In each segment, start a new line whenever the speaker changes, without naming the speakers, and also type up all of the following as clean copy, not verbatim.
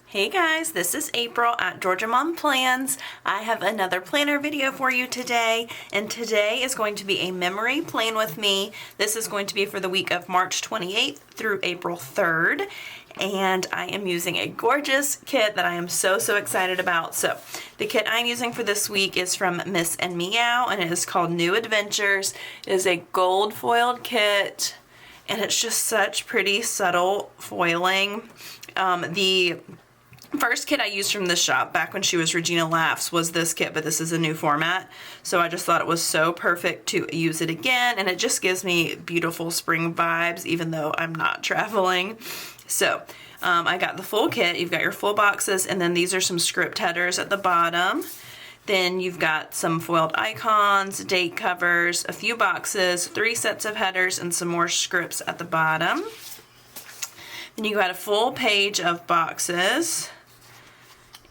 Hey guys, this is April at Georgia Mom Plans. I have another planner video for you today, and today is going to be a memory plan with me. This is going to be for the week of March 28th through April 3rd, and I am using a gorgeous kit that I am so excited about. So the kit I'm using for this week is from Miss and Meow, and it is called New Adventures. It is a gold foiled kit, and it's just such pretty subtle foiling. The first kit I used from this shop back when she was Regina Laughs was this kit, but this is a new format. So I just thought it was so perfect to use it again, and it just gives me beautiful spring vibes even though I'm not traveling. So I got the full kit. You've got your full boxes, and then these are some script headers at the bottom. Then you've got some foiled icons, date covers, a few boxes, 3 sets of headers, and some more scripts at the bottom. Then you got a full page of boxes.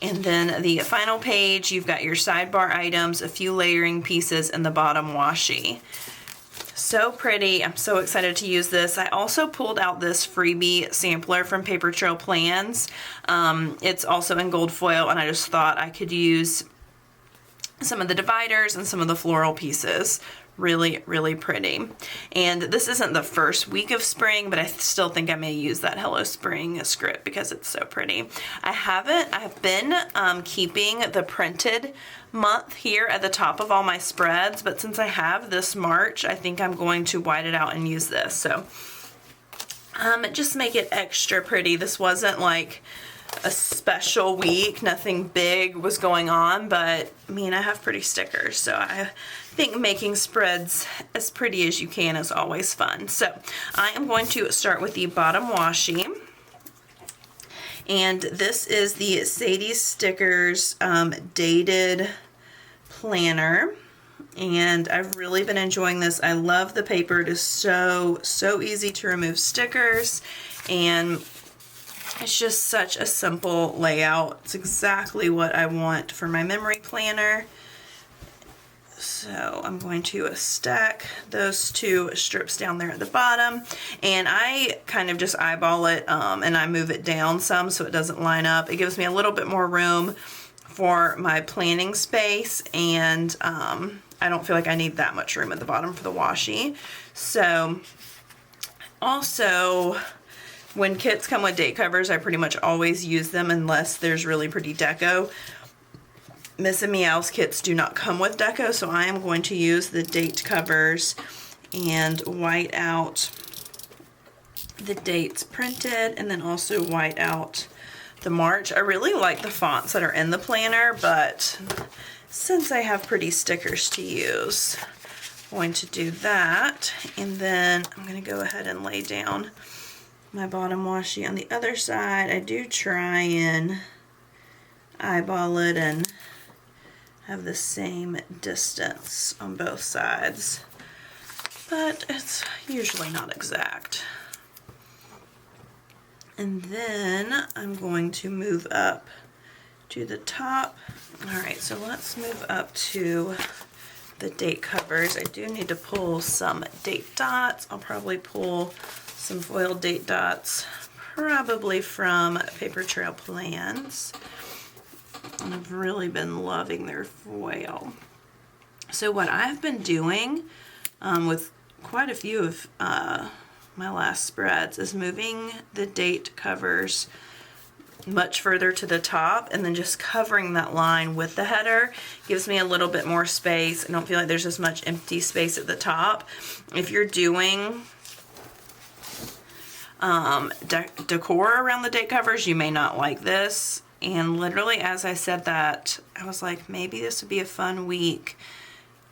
And then the final page, you've got your sidebar items, a few layering pieces, and the bottom washi. So pretty. I'm so excited to use this. I also pulled out this freebie sampler from Paper Trail Plans. It's also in gold foil, and I just thought I could use some of the dividers and some of the floral pieces. Really pretty. And this isn't the first week of spring, but I still think I may use that Hello Spring script because it's so pretty. I've been keeping the printed month here at the top of all my spreads, but since I have this March, I think I'm going to white it out and use this. So just make it extra pretty. This wasn't like a special week, nothing big was going on, but I mean, I have pretty stickers, so I think making spreads as pretty as you can is always fun. So I am going to start with the bottom washi, and this is the Sadie Stickers dated planner, and I've really been enjoying this. I love the paper. It is so easy to remove stickers, and it's just such a simple layout. It's exactly what I want for my memory planner. So I'm going to stack those 2 strips down there at the bottom, and I kind of just eyeball it and I move it down some so it doesn't line up. It gives me a little bit more room for my planning space, and I don't feel like I need that much room at the bottom for the washi. So also, when kits come with date covers, I pretty much always use them unless there's really pretty deco. Miss and Meow's kits do not come with deco, so I am going to use the date covers and white out the dates printed, and then also white out the March. I really like the fonts that are in the planner, but since I have pretty stickers to use, I'm going to do that. And then I'm going to go ahead and lay down my bottom washi on the other side. I do try and eyeball it and have the same distance on both sides, but it's usually not exact. And then I'm going to move up to the top. Alright, so let's move up to the date covers. I do need to pull some date dots. I'll probably pull some foiled date dots, probably from Paper Trail Plans. And I've really been loving their foil. So what I've been doing with quite a few of my last spreads is moving the date covers much further to the top, and then just covering that line with the header gives me a little bit more space. I don't feel like there's as much empty space at the top. If you're doing decor around the date covers, you may not like this. And literally as I said that, I was like, maybe this would be a fun week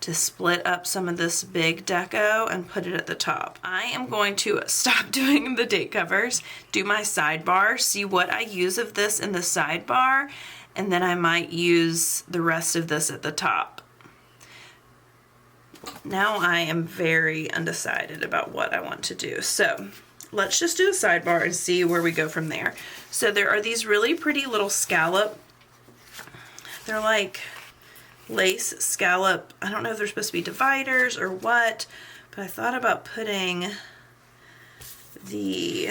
to split up some of this big deco and put it at the top. I am going to stop doing the date covers, do my sidebar, see what I use of this in the sidebar, and then I might use the rest of this at the top. Now I am very undecided about what I want to do. So let's just do a sidebar and see where we go from there. So there are these really pretty little scallop, they're like lace scallop, I don't know if they're supposed to be dividers or what, but I thought about putting the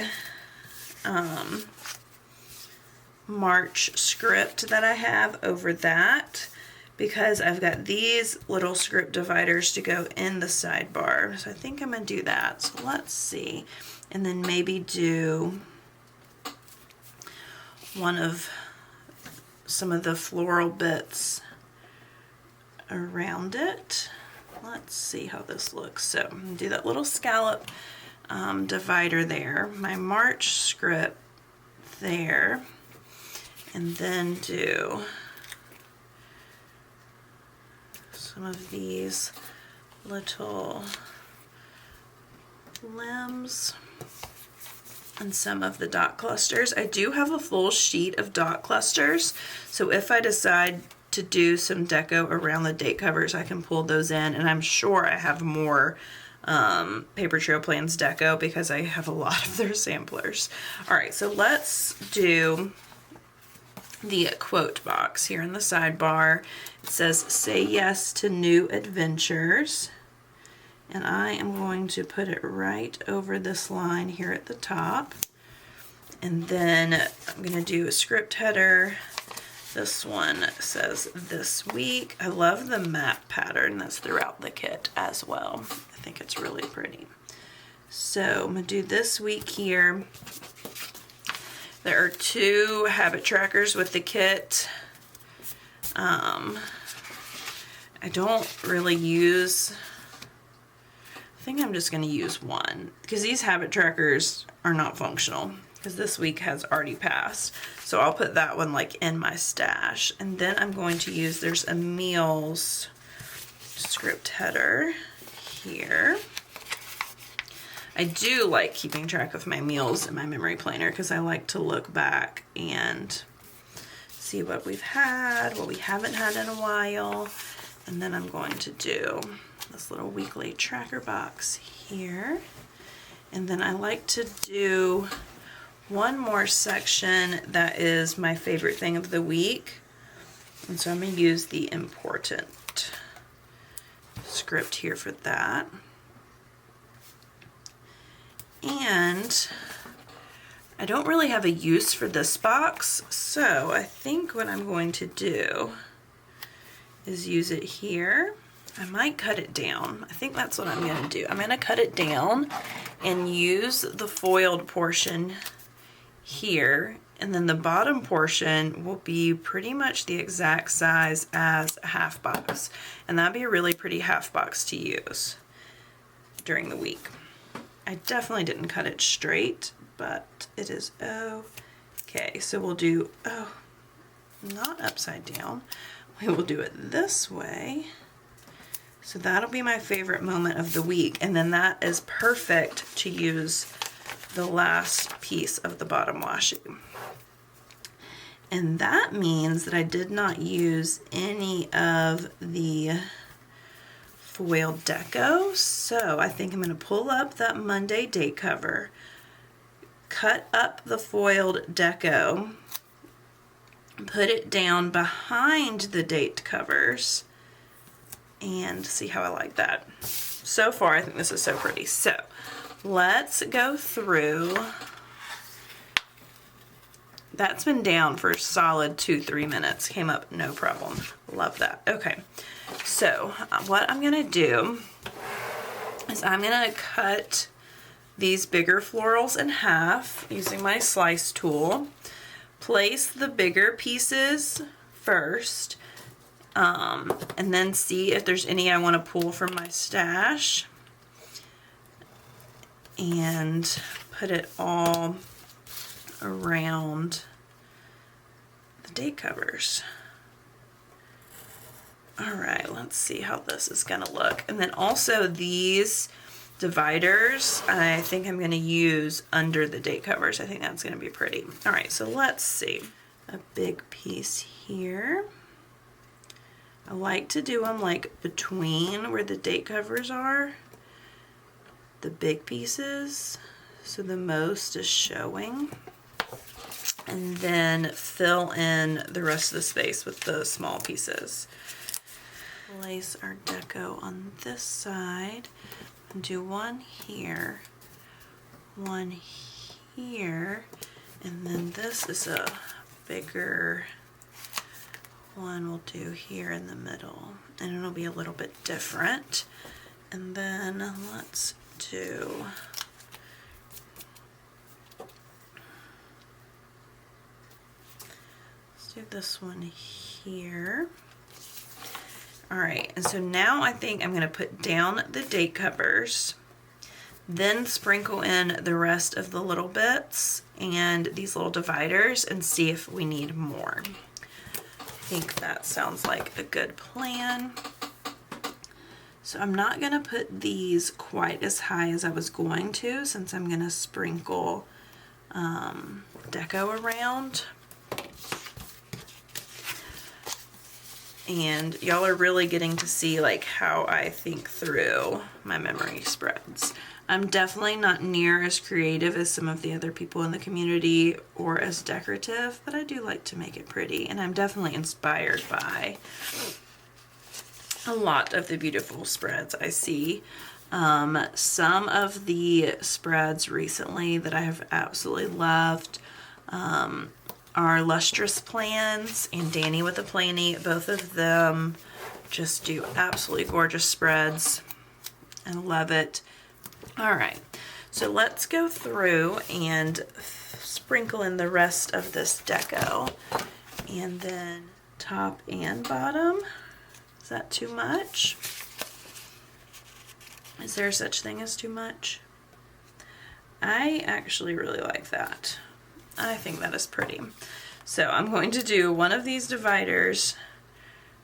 March script that I have over that, because I've got these little script dividers to go in the sidebar. So I think I'm going to do that. So let's see. And then maybe do some of the floral bits around it. Let's see how this looks. So I'm going to do that little scallop divider there, my March script there, and then do some of these little limbs and some of the dot clusters. I do have a full sheet of dot clusters, so if I decide to do some deco around the date covers, I can pull those in, and I'm sure I have more Paper Trail Plans deco because I have a lot of their samplers. All right, so let's do the quote box here in the sidebar. It says, "Say yes to new adventures." And I am going to put it right over this line here at the top. And then I'm going to do a script header. This one says "this week." I love the map pattern that's throughout the kit as well. I think it's really pretty. So I'm going to do "this week" here. There are 2 habit trackers with the kit. I don't really use... I think I'm just going to use one because these habit trackers are not functional because this week has already passed. So I'll put that one like in my stash. And then I'm going to use, there's a meals script header here. I do like keeping track of my meals in my memory planner because I like to look back and see what we've had, what we haven't had in a while. And then I'm going to do this little weekly tracker box here. And then I like to do one more section that is my favorite thing of the week. And so I'm going to use the important script here for that. And I don't really have a use for this box, so I think what I'm going to do is use it here. I might cut it down. I think that's what I'm going to do. I'm going to cut it down and use the foiled portion here, and then the bottom portion will be pretty much the exact size as a half box, and that'd be a really pretty half box to use during the week. I definitely didn't cut it straight, but it is okay. So we'll do, not upside down. We will do it this way. So that'll be my favorite moment of the week. And then that is perfect to use the last piece of the bottom washi. And that means that I did not use any of the foil deco. So I think I'm going to pull up that Monday date cover, cut up the foiled deco, put it down behind the date covers, and see how I like that. So far, I think this is so pretty. So let's go through. That's been down for a solid 2-3 minutes. Came up no problem. Love that. Okay, so what I'm gonna do is I'm gonna cut these bigger florals in half using my slice tool. Place the bigger pieces first, and then see if there's any I want to pull from my stash, and put it all around the date covers. All right, let's see how this is going to look. And then also these dividers, I think I'm going to use under the date covers. I think that's going to be pretty. All right, so let's see. A big piece here. I like to do them like between where the date covers are, the big pieces, so the most is showing. And then fill in the rest of the space with the small pieces. Place our deco on this side. Do one here, one here, and then this is a bigger one we'll do here in the middle, and it'll be a little bit different. And then let's do this one here. All right, and so now I think I'm going to put down the date covers, then sprinkle in the rest of the little bits and these little dividers and see if we need more. I think that sounds like a good plan. So I'm not going to put these quite as high as I was going to, since I'm going to sprinkle deco around. And y'all are really getting to see like how I think through my memory spreads. I'm definitely not near as creative as some of the other people in the community or as decorative, but I do like to make it pretty, and I'm definitely inspired by a lot of the beautiful spreads I see. Some of the spreads recently that I have absolutely loved are Lustrous Plans and Danny with a Planny. Both of them just do absolutely gorgeous spreads. I love it. All right, so let's go through and sprinkle in the rest of this deco, and then top and bottom. Is that too much? Is there such thing as too much? I actually really like that. I think that is pretty. So I'm going to do one of these dividers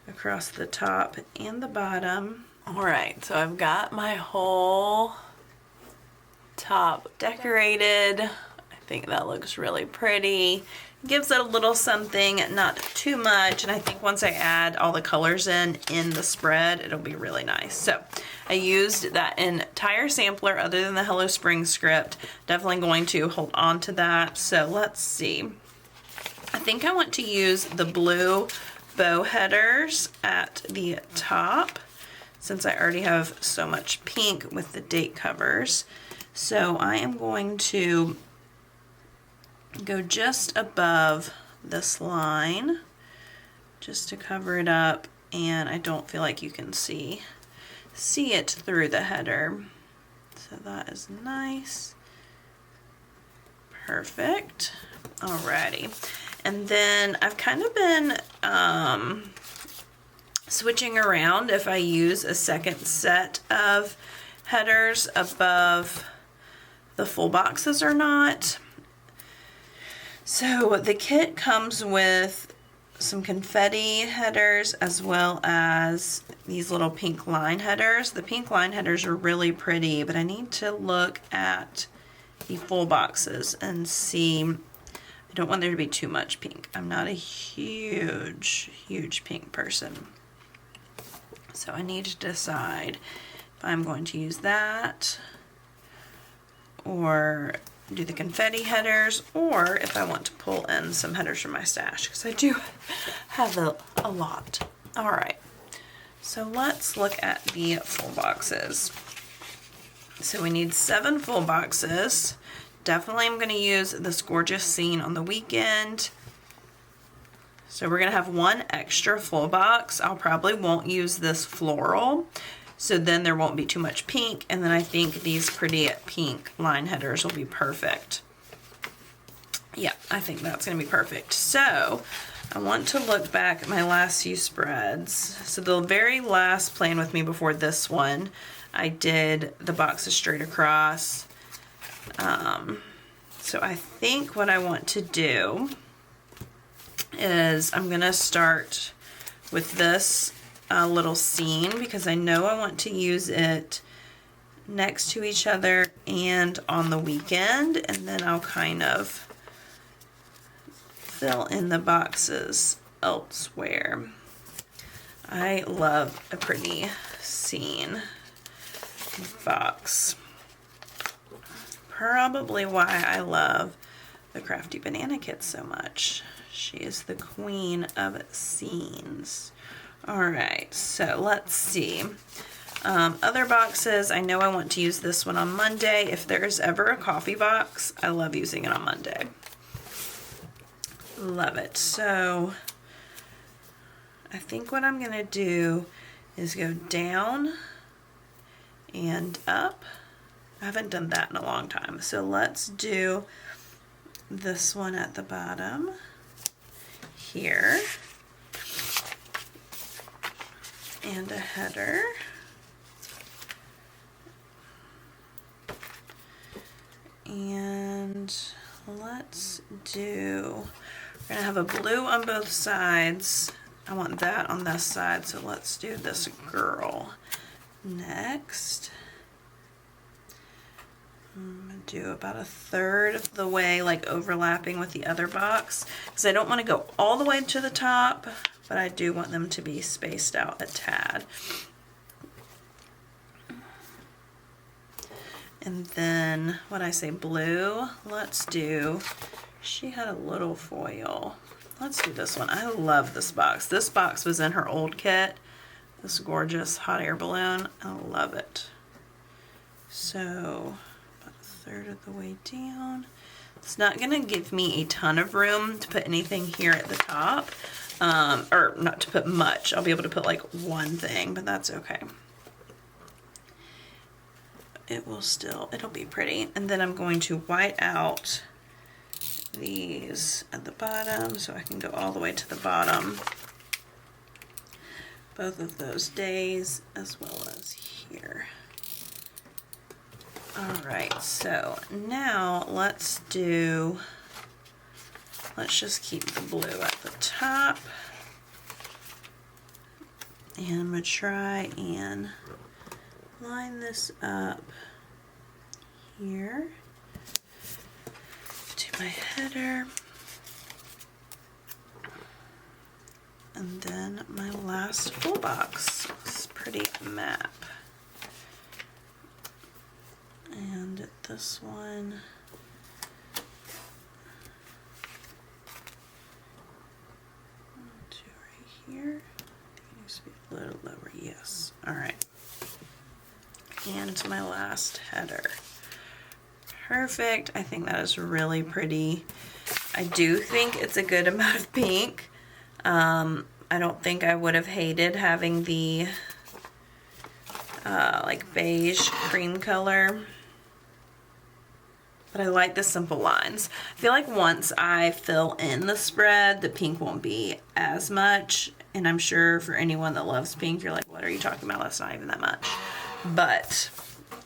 across the top and the bottom. All right, so I've got my whole top decorated. I think that looks really pretty. Gives it a little something, not too much, and I think once I add all the colors in the spread, it'll be really nice. So I used that entire sampler other than the Hello Spring script. Definitely going to hold on to that. So let's see. I think I want to use the blue bow headers at the top, since I already have so much pink with the date covers. So I am going to go just above this line just to cover it up, and I don't feel like you can see it through the header. So that is nice. Perfect. Alrighty. And then I've kind of been switching around if I use a second set of headers above the full boxes or not. So the kit comes with some confetti headers as well as these little pink line headers. The pink line headers are really pretty, but I need to look at the full boxes and see. I don't want there to be too much pink. I'm not a huge pink person. So I need to decide if I'm going to use that or do the confetti headers, or if I want to pull in some headers from my stash, because I do have a lot. All right, so let's look at the full boxes. So we need 7 full boxes. Definitely I'm going to use this gorgeous scene on the weekend. So we're going to have 1 extra full box. I'll probably won't use this floral, so then there won't be too much pink, and then I think these pretty pink line headers will be perfect. Yeah, I think that's going to be perfect. So I want to look back at my last few spreads. So the very last plan with me before this one, I did the boxes straight across. So I think what I want to do is I'm going to start with this little scene, because I know I want to use it next to each other and on the weekend, and then I'll kind of fill in the boxes elsewhere. I love a pretty scene box. Probably why I love the Crafty Banana Kit so much. She is the queen of scenes. Alright, so let's see. Other boxes, I know I want to use this one on Monday. If there is ever a coffee box, I love using it on Monday. Love it. So I think what I'm going to do is go down and up. I haven't done that in a long time. So let's do this one at the bottom here. And a header. And let's do, we're going to have a blue on both sides. I want that on this side, so let's do this girl next. I'm going to do about a third of the way, like overlapping with the other box, because I don't want to go all the way to the top, but I do want them to be spaced out a tad. And then, what I say, blue, let's do, she had a little foil. Let's do this one. I love this box. This box was in her old kit. This gorgeous hot air balloon. I love it. So, about a third of the way down. It's not going to give me a ton of room to put anything here at the top. Or not to put much. I'll be able to put like one thing, but that's okay. It'll be pretty. And then I'm going to white out these at the bottom so I can go all the way to the bottom. Both of those days as well as here. Alright, so now let's just keep the blue at the top. And I'm going to try and line this up here. Do my header. And then my last full box. This pretty map. And this one. Do right here. It needs to be a little lower. Yes. Alright. And my last header. Perfect. I think that is really pretty. I do think it's a good amount of pink. I don't think I would have hated having the like beige cream color. But I like the simple lines. I feel like once I fill in the spread, the pink won't be as much. And I'm sure for anyone that loves pink, you're like, what are you talking about? That's not even that much. But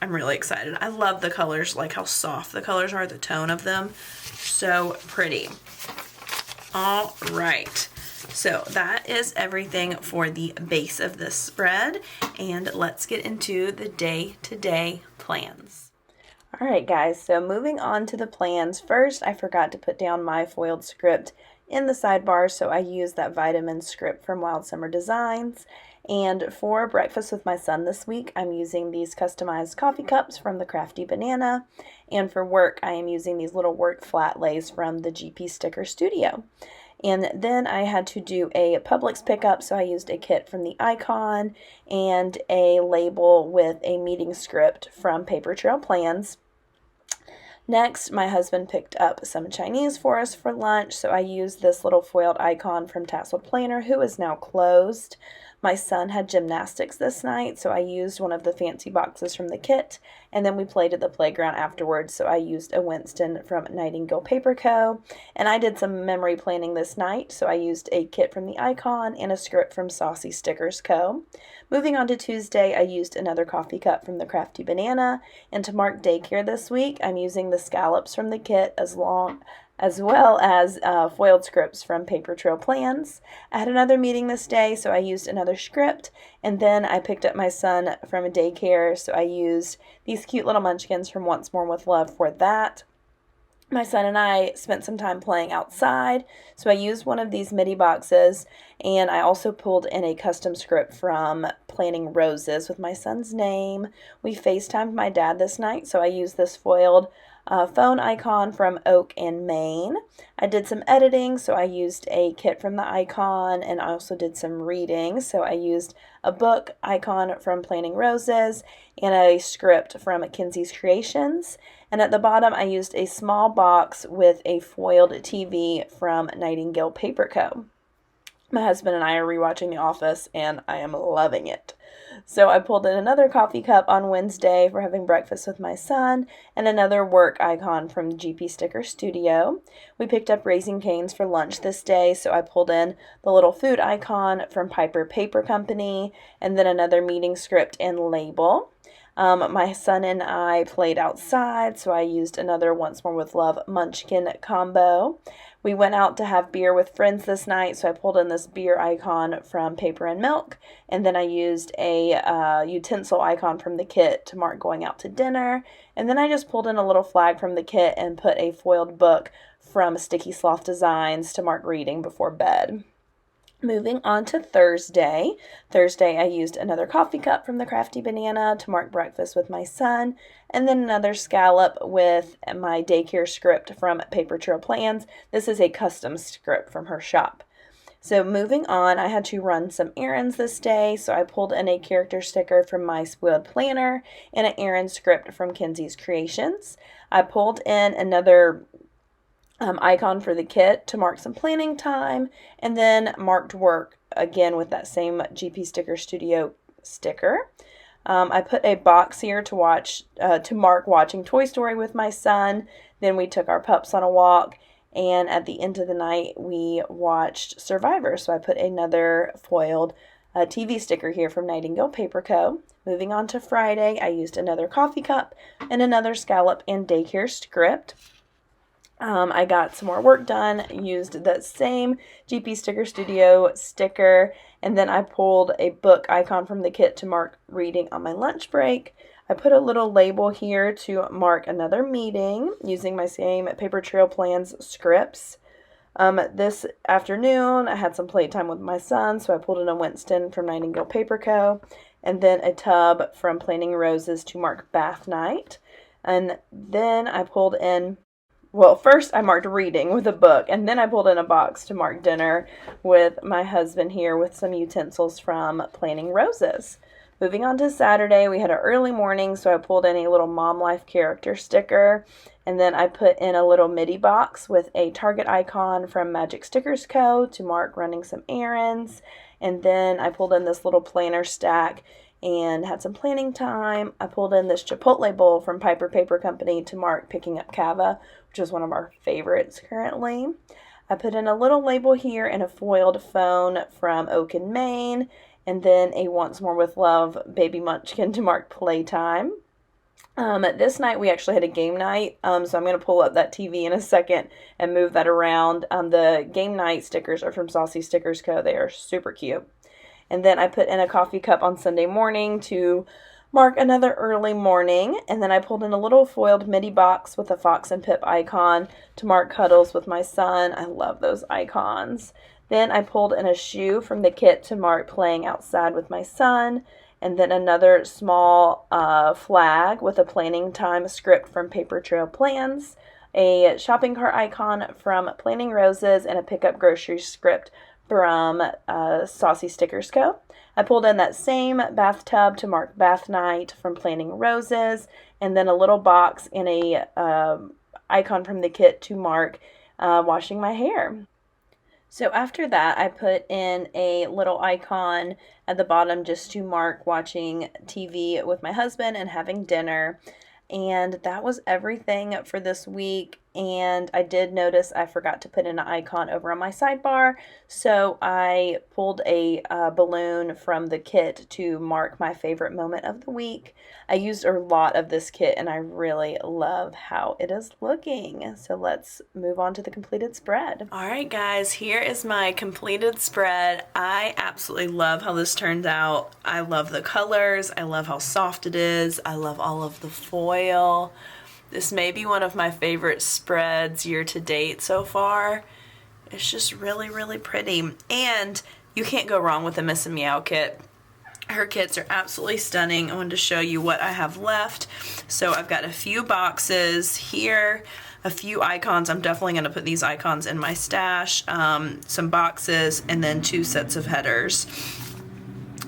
I'm really excited. I love the colors, like how soft the colors are, the tone of them. So pretty. All right. So that is everything for the base of this spread. And let's get into the day-to-day plans. All right, guys. So moving on to the plans. First, I forgot to put down my foiled script in the sidebar, so I used that vitamin script from Wild Summer Designs. And for breakfast with my son this week, I'm using these customized coffee cups from the Crafty Banana. And for work, I am using these little work flat lays from the GP Sticker Studio. And then I had to do a Publix pickup, so I used a kit from the Icon and a label with a meeting script from Paper Trail Plans. Next, my husband picked up some Chinese for us for lunch, so I used this little foiled icon from Tasseled Planner, who is now closed. My son had gymnastics this night, so I used one of the fancy boxes from the kit, and then we played at the playground afterwards, so I used a Winston from Nightingale Paper Co. And I did some memory planning this night, so I used a kit from the Icon and a script from Saucy Stickers Co. Moving on to Tuesday, I used another coffee cup from the Crafty Banana, and to mark daycare this week, I'm using the scallops from the kit as well as foiled scripts from Paper Trail Plans. I had another meeting this day, so I used another script, and then I picked up my son from a daycare, so I used these cute little munchkins from Once More with Love for that. My son and I spent some time playing outside, so I used one of these midi boxes, and I also pulled in a custom script from Planting Roses with my son's name. We FaceTimed my dad this night, so I used this foiled phone icon from Oak and Maine. I did some editing, so I used a kit from the icon, and I also did some reading. So I used a book icon from Planting Roses and a script from Kinsey's Creations. And at the bottom, I used a small box with a foiled TV from Nightingale Paper Co. My husband and I are rewatching The Office, and I am loving it. So I pulled in another coffee cup on Wednesday for having breakfast with my son, and another work icon from GP Sticker Studio. We picked up Raising Cane's for lunch this day, so I pulled in the little food icon from Piper Paper Company, and then another meeting script and label. My son and I played outside, so I used another Once More with Love Munchkin combo. We went out to have beer with friends this night, so I pulled in this beer icon from Paper and Milk, and then I used a utensil icon from the kit to mark going out to dinner, and then I just pulled in a little flag from the kit and put a foiled book from Sticky Sloth Designs to mark reading before bed. Moving on to Thursday. Thursday, I used another coffee cup from the Crafty Banana to mark breakfast with my son, and then another scallop with my daycare script from Paper Trail Plans. This is a custom script from her shop. So moving on, I had to run some errands this day, so I pulled in a character sticker from My Spoiled Planner and an errand script from Kinsey's Creations. I pulled in another icon for the kit to mark some planning time, and then marked work again with that same GP Sticker Studio sticker. I put a box here to mark watching Toy Story with my son. Then we took our pups on a walk, and at the end of the night we watched Survivor. So I put another foiled TV sticker here from Nightingale Paper Co. Moving on to Friday, I used another coffee cup and another scallop and daycare script. I got some more work done, used that same GP Sticker Studio sticker, and then I pulled a book icon from the kit to mark reading on my lunch break. I put a little label here to mark another meeting using my same Paper Trail Plans scripts. This afternoon, I had some playtime with my son, so I pulled in a Winston from Nightingale Paper Co., and then a tub from Planting Roses to mark bath night. And then I pulled in first I marked reading with a book, and then I pulled in a box to mark dinner with my husband here with some utensils from Planting Roses. Moving on to Saturday, we had an early morning, so I pulled in a little Mom Life character sticker, and then I put in a little MIDI box with a Target icon from Magic Stickers Co. to mark running some errands, and then I pulled in this little planner stack and had some planning time. I pulled in this Chipotle bowl from Piper Paper Company to mark picking up Cava, which is one of our favorites currently. I put in a little label here and a foiled phone from Oak and Maine, and then a Once More with Love baby munchkin to mark playtime. This night we actually had a game night, so I'm going to pull up that TV in a second and move that around. The game night stickers are from Saucy Stickers Co. They are super cute. And then I put in a coffee cup on Sunday morning to mark another early morning. And then I pulled in a little foiled MIDI box with a Fox and Pip icon to mark cuddles with my son. I love those icons. Then I pulled in a shoe from the kit to mark playing outside with my son. And then another small flag with a planning time script from Paper Trail Plans, a shopping cart icon from Planting Roses, and a pickup grocery script from Saucy Stickers Co. I pulled in that same bathtub to mark bath night from Planting Roses, and then a little box and a icon from the kit to mark washing my hair. So after that, I put in a little icon at the bottom just to mark watching TV with my husband and having dinner. And that was everything for this week. And I did notice I forgot to put in an icon over on my sidebar. So I pulled a balloon from the kit to mark my favorite moment of the week. I used a lot of this kit and I really love how it is looking. So let's move on to the completed spread. All right, guys, here is my completed spread. I absolutely love how this turned out. I love the colors. I love how soft it is. I love all of the foil. This may be one of my favorite spreads year to date so far. It's just really, really pretty. And you can't go wrong with the Miss and Meow kit. Her kits are absolutely stunning. I wanted to show you what I have left. So I've got a few boxes here, a few icons. I'm definitely going to put these icons in my stash, some boxes, and then 2 sets of headers.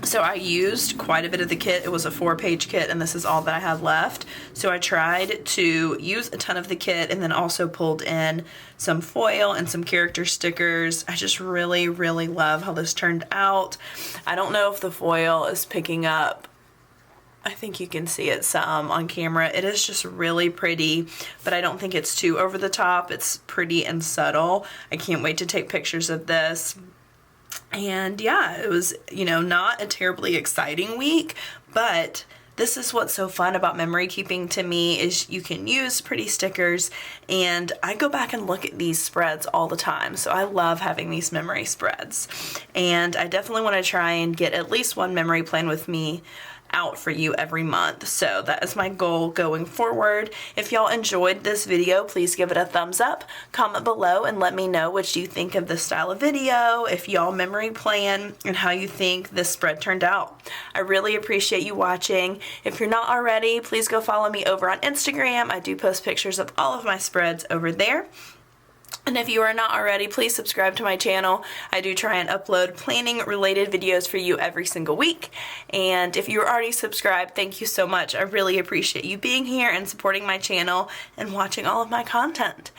So I used quite a bit of the kit. It was a 4-page kit, and this is all that I have left. So I tried to use a ton of the kit and then also pulled in some foil and some character stickers. I just really, really love how this turned out. I don't know if the foil is picking up. I think you can see it some on camera. It is just really pretty, but I don't think it's too over the top. It's pretty and subtle. I can't wait to take pictures of this. And yeah, it was, you know, not a terribly exciting week, but this is what's so fun about memory keeping to me is you can use pretty stickers, and I go back and look at these spreads all the time. So I love having these memory spreads, and I definitely want to try and get at least one memory plan with me out for you every month. So that is my goal going forward. If y'all enjoyed this video, please give it a thumbs up, comment below, and let me know what you think of this style of video, if y'all memory plan, and how you think this spread turned out. I really appreciate you watching. If you're not already, please go follow me over on Instagram. I do post pictures of all of my spreads over there. And if you are not already, please subscribe to my channel. I do try and upload planning related videos for you every single week. And if you're already subscribed, thank you so much. I really appreciate you being here and supporting my channel and watching all of my content.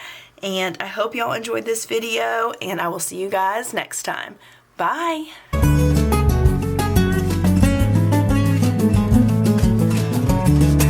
And I hope y'all enjoyed this video, and I will see you guys next time. Bye!